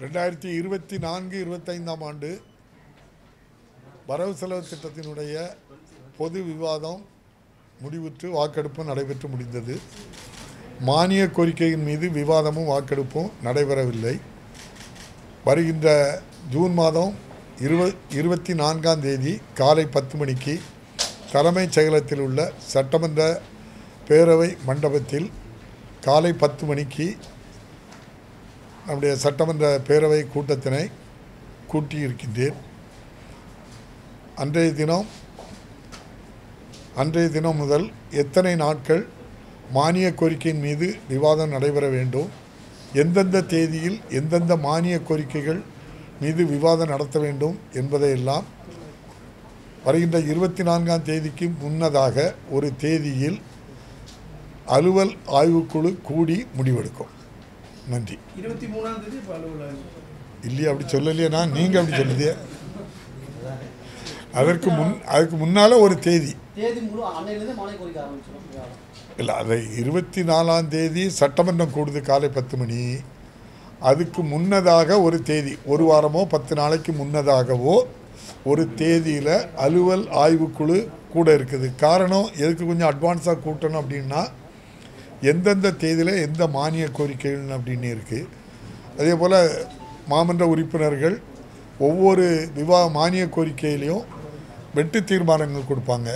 2024-25 ஆண்டு வரவு செலவு திட்டத்தினுடைய பொது விவாதம் முடிவுற்று வாக்கெடுப்பு நடைபெற்று முடிந்தது. மானிய கோரிக்கையின் மீது விவாதமும் வாக்கெடுப்பும் நடைபெறவில்லை. வருகின்ற ஜூன் மாதம் 24ஆம் தேதி காலை 10 மணிக்கு தலைமைச் செயலகத்தில் உள்ள சட்டமன்ற பேரவை மண்டபத்தில் காலை 10 மணிக்கு நம்முடைய சட்டமன்ற பேரவை கூட்டத்தினை கூட்டியிருக்கின்றேன். அன்றைய தினம் முதல் எத்தனை நாட்கள் மானிய கோரிக்கையின் மீது விவாதம் நடைபெற வேண்டும், எந்தெந்த தேதியில் எந்தெந்த மானிய கோரிக்கைகள் மீது விவாதம் நடத்த வேண்டும் என்பதையெல்லாம் வருகின்ற 24ஆம் தேதிக்கு முன்னதாக ஒரு தேதியில் அலுவல் ஆய்வுக்குழு கூடி முடிவெடுக்கும். நன்றி. 23ஆம் தேதி இல்லையா? அப்படி சொல்லலையே, நான் நீங்கள் அப்படி சொல்லுதியே. அதுக்கு முன்னால் ஒரு தேதி இல்லை, அதை 24ஆம் தேதி சட்டமன்றம் கூடுது காலை 10 மணி. அதுக்கு முன்னதாக ஒரு தேதி, ஒரு வாரமோ 10 நாளைக்கு முன்னதாகவோ ஒரு தேதியில் அலுவல் ஆய்வுக்குழு கூட இருக்குது. காரணம் எதுக்கு கொஞ்சம் அட்வான்ஸாக கூட்டணும் அப்படின்னா, எந்தெந்த தேதியில் எந்த மானிய கோரிக்கைகள் அப்படின்னு இருக்குது. அதே போல் மாமன்ற உறுப்பினர்கள் ஒவ்வொரு மானிய கோரிக்கையிலையும் வெட்டு தீர்மானங்கள் கொடுப்பாங்க.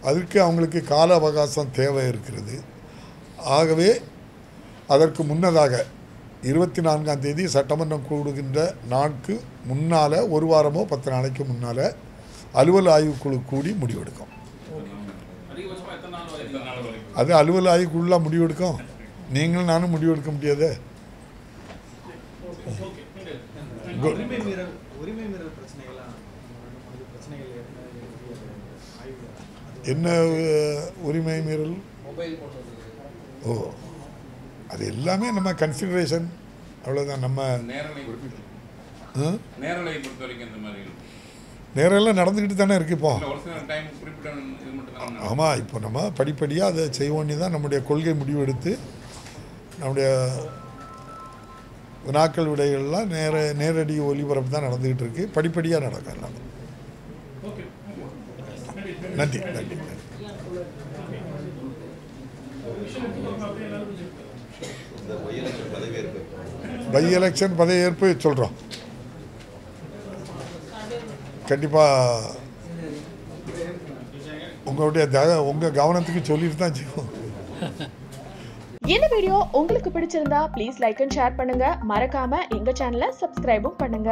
அதுக்கு அவங்களுக்கு கால அவகாசம் தேவை இருக்கிறது. ஆகவே அதற்கு முன்னதாக 24ஆம் தேதி சட்டமன்றம் கூடுகின்ற நாளுக்கு முன்னால் ஒரு வாரமோ 10 நாளைக்கு முன்னால் அலுவல் ஆய்வுக்குழு கூடி முடிவெடுக்கும். அது அலுவல் ஆய்வுக்குள்ளே முடிவெடுக்கும். நீங்களும் நானும் முடிவெடுக்க முடியாது. என்ன உரிமை மீறல்? ஓ, அது எல்லாமே நம்ம கன்சிடரேஷன், அவ்வளோதான். நம்ம நேரெல்லாம் நடந்துக்கிட்டு தானே இருக்கு இப்போ. ஆமாம், இப்போ நம்ம படிப்படியாக அதை செய்ய வேண்டியதான். நம்முடைய கொள்கை முடிவெடுத்து நம்முடைய வினாக்கள் விடைகள்லாம் நேரடி ஒலிபரப்பு தான் நடந்துக்கிட்டு இருக்கு. படிப்படியாக நடக்கும் எல்லாமே. நன்றி நன்றி. பை எலெக்ஷன் பதவியேற்பு சொல்கிறோம். கண்டிப்பாக உங்கள் கவனத்துக்கு சொல்லிட்டு தான் செய்வோம். இந்த வீடியோ உங்களுக்கு பிடிச்சிருந்தா ப்ளீஸ் லைக் அண்ட் ஷேர் பண்ணுங்க. மறக்காம எங்க சேனலை சப்ஸ்கிரைபும் பண்ணுங்க.